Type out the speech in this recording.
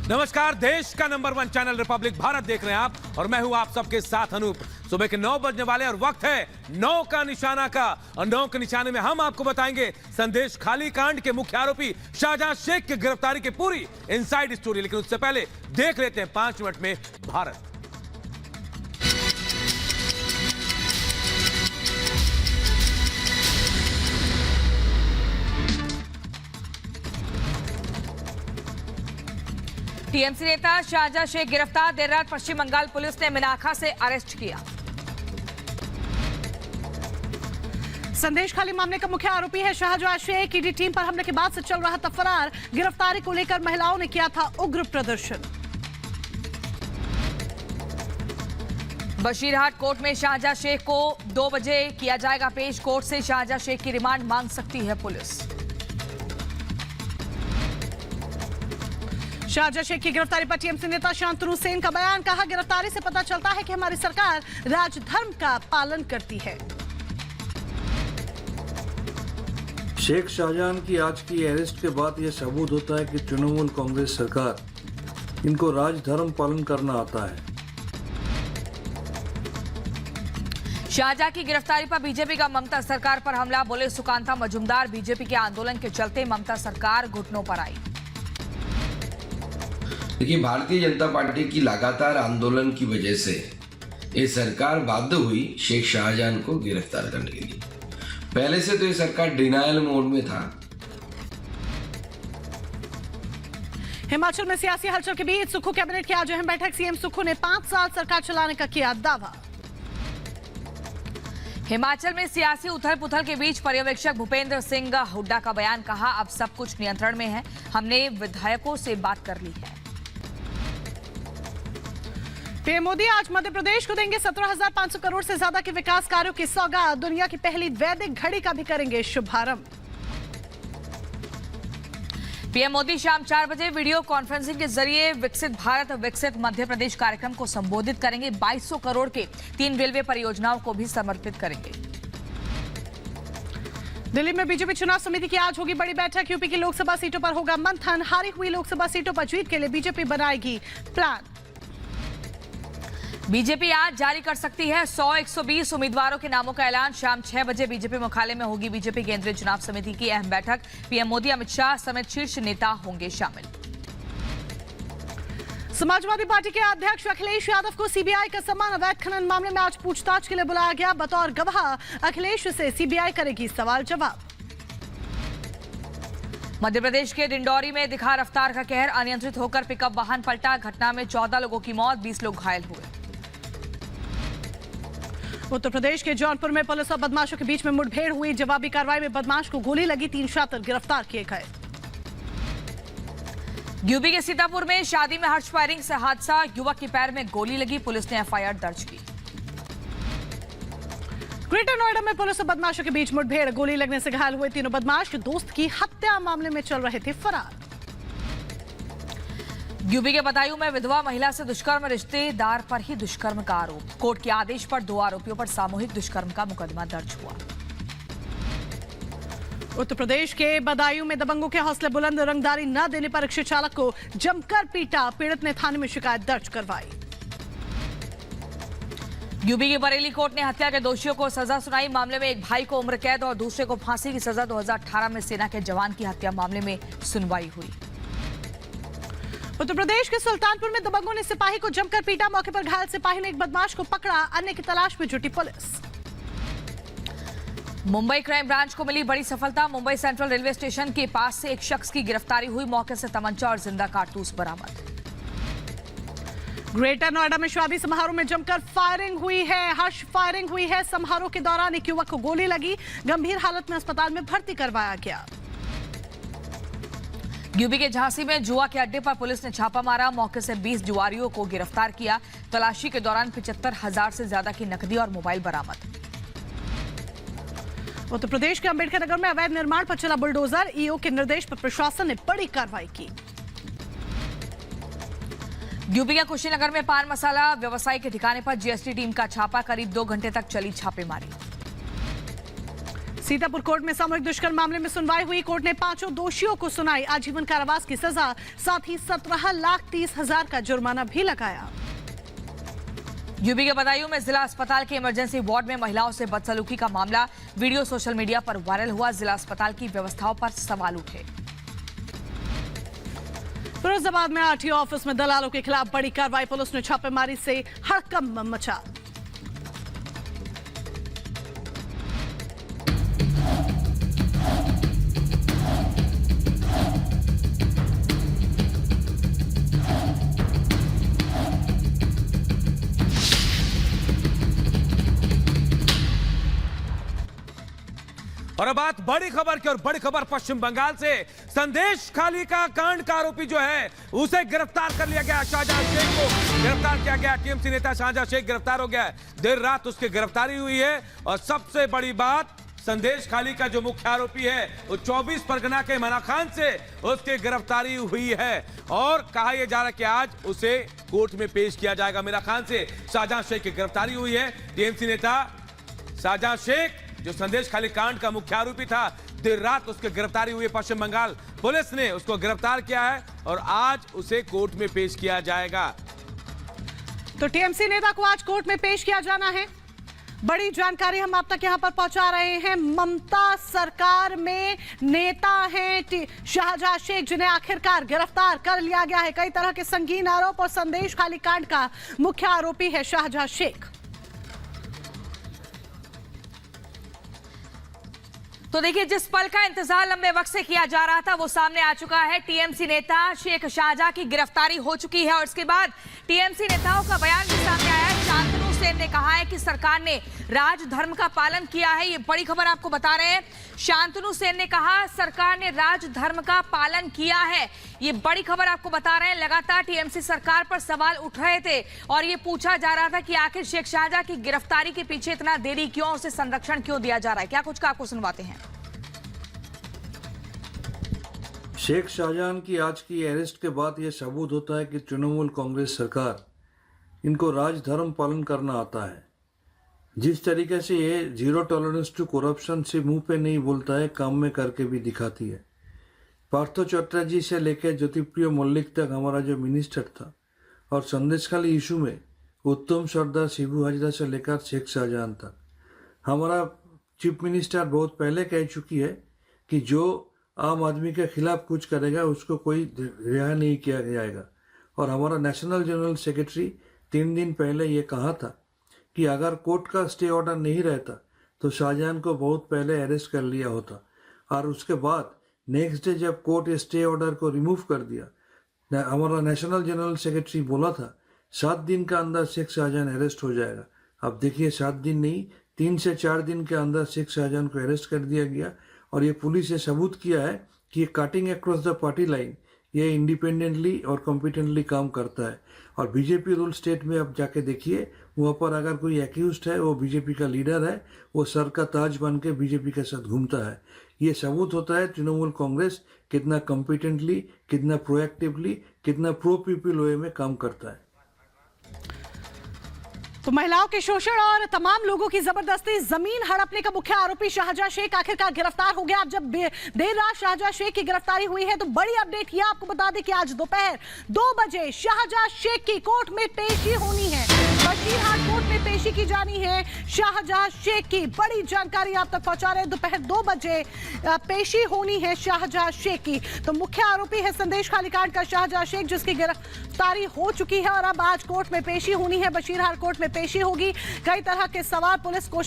नमस्कार, देश का नंबर 1 चैनल रिपब्लिक भारत देख रहे हैं आप और मैं हूं आप सबके साथ अनूप। सुबह के 9 बजने वाले और वक्त है 9 का निशाना का। और 9 के निशाने में हम आपको बताएंगे संदेश खाली कांड के मुख्य आरोपी शाहजहां शेख की गिरफ्तारी की पूरी इनसाइड स्टोरी। लेकिन उससे पहले देख लेते हैं 5 मिनट में भारत। टीएमसी नेता शाहजहां शेख गिरफ्तार। देर रात पश्चिम बंगाल पुलिस ने मिनाखा से अरेस्ट किया। संदेश खाली मामले का मुख्य आरोपी है शाहजहां शेख। ईडी टीम पर हमले के बाद से चल रहा था फरार। गिरफ्तारी को लेकर महिलाओं ने किया था उग्र प्रदर्शन। बशीरहाट कोर्ट में शाहजहां शेख को 2 बजे किया जाएगा पेश। कोर्ट से शाहजहां शेख की रिमांड मांग सकती है पुलिस। शाहजहां शेख की गिरफ्तारी पर टीएमसी नेता शांतनु सेन का बयान। कहा, गिरफ्तारी से पता चलता है कि हमारी सरकार राजधर्म का पालन करती है। शेख शाहजहां की आज की अरेस्ट के बाद यह सबूत होता है कि तृणमूल कांग्रेस सरकार इनको राजधर्म पालन करना आता है। शाहजहां की गिरफ्तारी पर बीजेपी का ममता सरकार पर हमला। बोले सुकांता मजूमदार, बीजेपी के आंदोलन के चलते ममता सरकार घुटनों पर आई। देखिए, भारतीय जनता पार्टी की लगातार आंदोलन की वजह से ये सरकार बाध्य हुई शेख शाहजहां को गिरफ्तार करने के लिए। पहले से तो ये सरकार डिनायल मोड में था। हिमाचल में सियासी हलचल के बीच सुक्खू कैबिनेट की आज अहम बैठक। सीएम सुक्खू ने 5 साल सरकार चलाने का किया दावा। हिमाचल में सियासी उथल पुथल के बीच पर्यवेक्षक भूपेंद्र सिंह हुड्डा का बयान। कहा, अब सब कुछ नियंत्रण में है, हमने विधायकों से बात कर ली है। पीएम मोदी आज मध्य प्रदेश को देंगे 17,500 करोड़ से ज्यादा के विकास कार्यों की सौगात। दुनिया की पहली वैदिक घड़ी का भी करेंगे शुभारंभ। पीएम मोदी शाम 4 बजे वीडियो कॉन्फ्रेंसिंग के जरिए विकसित भारत विकसित मध्य प्रदेश कार्यक्रम को संबोधित करेंगे। 2200 करोड़ के 3 रेलवे परियोजनाओं को भी समर्पित करेंगे। दिल्ली में बीजेपी चुनाव समिति की आज होगी बड़ी बैठक। यूपी की लोकसभा सीटों पर होगा मंथन। हारी हुई लोकसभा सीटों पर जीत के लिए बीजेपी बनाएगी प्लान। बीजेपी आज जारी कर सकती है 100-120 उम्मीदवारों के नामों का ऐलान। शाम 6 बजे बीजेपी मुख्यालय में होगी बीजेपी केंद्रीय चुनाव समिति की अहम बैठक। पीएम मोदी, अमित शाह समेत शीर्ष नेता होंगे शामिल। समाजवादी पार्टी के अध्यक्ष अखिलेश यादव को सीबीआई का सम्मान। अवैध खनन मामले में आज पूछताछ के लिए बुलाया गया। बतौर गवाह अखिलेश से सीबीआई करेगी सवाल जवाब। मध्य प्रदेश के डिंडौरी में दिखा रफ्तार का कहर। अनियंत्रित होकर पिकअप वाहन पलटा। घटना में 14 लोगों की मौत, 20 लोग घायल हुए। उत्तर प्रदेश के जौनपुर में पुलिस और बदमाशों के बीच में मुठभेड़ हुई। जवाबी कार्रवाई में बदमाश को गोली लगी। 3 शातिर गिरफ्तार किए गए। यूपी के सीतापुर में शादी में हर्ष फायरिंग से हादसा। युवक के पैर में गोली लगी। पुलिस ने एफआईआर दर्ज की। ग्रेटर नोएडा में पुलिस और बदमाशों के बीच मुठभेड़। गोली लगने से घायल हुए 3 बदमाश दोस्त की हत्या मामले में चल रहे थे फरार। यूपी के बदायूं में विधवा महिला से दुष्कर्म, रिश्तेदार पर ही दुष्कर्म का आरोप। कोर्ट के आदेश पर 2 आरोपियों पर सामूहिक दुष्कर्म का मुकदमा दर्ज हुआ। उत्तर प्रदेश के बदायूं में दबंगों के हौसले बुलंद। रंगदारी न देने पर रिक्शा चालक को जमकर पीटा। पीड़ित ने थाने में शिकायत दर्ज करवाई। यूपी की बरेली कोर्ट ने हत्या के दोषियों को सजा सुनाई। मामले में एक भाई को उम्र कैद और दूसरे को फांसी की सजा। 2018 में सेना के जवान की हत्या मामले में सुनवाई हुई। उत्तर प्रदेश के सुल्तानपुर में दबंगों ने सिपाही को जमकर पीटा। मौके पर घायल सिपाही ने एक बदमाश को पकड़ा। अन्य की तलाश में जुटी पुलिस। मुंबई क्राइम ब्रांच को मिली बड़ी सफलता। मुंबई सेंट्रल रेलवे स्टेशन के पास से एक शख्स की गिरफ्तारी हुई। मौके से तमंचा और जिंदा कारतूस बरामद। ग्रेटर नोएडा में शादी समारोह में जमकर फायरिंग हुई है। हर्ष फायरिंग हुई है। समारोह के दौरान एक युवक को गोली लगी। गंभीर हालत में अस्पताल में भर्ती करवाया गया। यूपी के झांसी में जुआ के अड्डे पर पुलिस ने छापा मारा। मौके से 20 जुआरियों को गिरफ्तार किया। तलाशी के दौरान 75,000 से ज्यादा की नकदी और मोबाइल बरामद। उत्तर प्रदेश के अंबेडकर नगर में अवैध निर्माण पर चला बुलडोजर। ईओ के निर्देश पर प्रशासन ने बड़ी कार्रवाई की। यूपी के कुशीनगर में पान मसाला व्यवसायी के ठिकाने पर जीएसटी टीम का छापा। करीब 2 घंटे तक चली छापेमारी। सीतापुर कोर्ट में सामूहिक दुष्कर्म मामले में सुनवाई हुई। कोर्ट ने 5 दोषियों को सुनाई आजीवन कारावास की सजा, साथ ही 17,30,000 का जुर्माना भी लगाया। यूपी के बदायूं में जिला अस्पताल के इमरजेंसी वार्ड में महिलाओं से बदसलूकी का मामला, वीडियो सोशल मीडिया पर वायरल हुआ। जिला अस्पताल की व्यवस्थाओं पर सवाल उठे। फिरोजाबाद में आरटीओ ऑफिस में दलालों के खिलाफ बड़ी कार्रवाई, पुलिस ने छापेमारी से हड़कंप मचा। और अब बात बड़ी खबर की, और बड़ी खबर पश्चिम बंगाल से। संदेश खाली का कांड का आरोपी जो है उसे गिरफ्तार कर लिया गया। शाहजहां शेख को गिरफ्तार किया गया। टीएमसी नेता शाहजहां शेख गिरफ्तार हो गया है। देर रात उसकी गिरफ्तारी हुई है। और सबसे बड़ी बात, संदेश खाली का जो मुख्य आरोपी है वो 24 परगना के मना खान से उसकी गिरफ्तारी हुई है। और कहा यह जा रहा है कि आज उसे कोर्ट में पेश किया जाएगा। मीरा खान से शाहजहां शेख की गिरफ्तारी हुई है। टीएमसी नेता शाहजहां शेख जो संदेश खाली कांड का मुख्य आरोपी था, देर रात उसकी गिरफ्तारी हुई है। पश्चिम बंगाल पुलिस ने उसको गिरफ्तार किया है और आज उसे कोर्ट में पेश किया जाएगा। तो टीएमसी नेता को आज कोर्ट में पेश किया जाना है। बड़ी जानकारी हम आप तक यहां पर पहुंचा रहे हैं। ममता सरकार में नेता हैं शाहजहां शेख, जिन्हें आखिरकार गिरफ्तार कर लिया गया है। कई तरह के संगीन आरोप और संदेश खाली कांड का मुख्य आरोपी है शाहजहां शेख। तो देखिए, जिस पल का इंतजार लंबे वक्त से किया जा रहा था वो सामने आ चुका है। टीएमसी नेता शेख शाहजहां की गिरफ्तारी हो चुकी है और इसके बाद टीएमसी नेताओं का बयान भी सामने आया है। शांतनु सेन ने कहा है कि सरकार ने राजधर्म का पालन किया है। ये बड़ी खबर आपको बता रहे हैं। शांतनु सेन ने कहा सरकार ने राजधर्म का पालन किया है। ये बड़ी खबर आपको बता रहे हैं। लगातार टीएमसी सरकार पर सवाल उठ रहे थे और ये पूछा जा रहा था कि आखिर शेख शाहजहां की गिरफ्तारी के पीछे इतना देरी क्यों, उसे संरक्षण क्यों दिया जा रहा है। क्या कुछ का आपको सुनवाते हैं। शेख शाहजहां की आज की अरेस्ट के बाद यह सबूत होता है कि तृणमूल कांग्रेस सरकार इनको राजधर्म पालन करना आता है। जिस तरीके से ये जीरो टॉलरेंस टू करप्शन से मुंह पे नहीं बोलता है, काम में करके भी दिखाती है। पार्थो चटर्जी से लेकर ज्योतिप्रिय मल्लिक तक हमारा जो मिनिस्टर था, और संदेश खाली इशू में उत्तम सरदार, शिबू हाजरा से लेकर शेख शाहजहां तक, हमारा चीफ मिनिस्टर बहुत पहले कह चुकी है कि जो आम आदमी के खिलाफ कुछ करेगा उसको कोई रिहा नहीं किया जाएगा। और हमारा नेशनल जनरल सेक्रेटरी 3 दिन पहले ये कहा था कि अगर कोर्ट का स्टे ऑर्डर नहीं रहता तो शाहजहां को बहुत पहले अरेस्ट कर लिया होता। और उसके बाद नेक्स्ट डे जब कोर्ट स्टे ऑर्डर को रिमूव कर दिया, हमारा नेशनल जनरल सेक्रेटरी बोला था 7 दिन के अंदर शेख शाहजहां अरेस्ट हो जाएगा। अब देखिए 7 दिन नहीं, 3 से 4 दिन के अंदर शेख शाहजहां को अरेस्ट कर दिया गया। और ये पुलिस ने सबूत किया है कि ये cutting across the party line ये इंडिपेंडेंटली और कॉम्पिटेंटली काम करता है। और बीजेपी रूल स्टेट में अब जाके देखिए, वहाँ पर अगर कोई एक्यूज्ड है, वो बीजेपी का लीडर है, वो सर का ताज बन के बीजेपी के साथ घूमता है। ये सबूत होता है तृणमूल कांग्रेस कितना कॉम्पिटेंटली, कितना प्रोएक्टिवली, कितना प्रो पीपल वे में काम करता है। तो महिलाओं के शोषण और तमाम लोगों की जबरदस्ती जमीन हड़पने का मुख्य आरोपी शाहजहां शेख आखिरकार गिरफ्तार हो गया। अब जब देर रात शाहजहां शेख की गिरफ्तारी हुई है तो बड़ी अपडेट ये आपको बता दें कि आज दोपहर 2 बजे शाहजहां शेख की कोर्ट में पेशी होनी है। बशीरहाट कोर्ट में पेशी की जानी है शाहजहां शेख की। बड़ी जानकारी आप तक पहुंचा रहे हैं। दोपहर 2 बजे पेशी होनी है शाहजहां शेख की। तो मुख्य आरोपी है संदेश खाली कांड का शाहजहां शेख, जिसकी गिरफ्तारी हो चुकी है और अब आज कोर्ट में पेशी होनी है। बशीरहाट कोर्ट में पेशी होगी। कई तरह के सवाल पुलिस कोशिश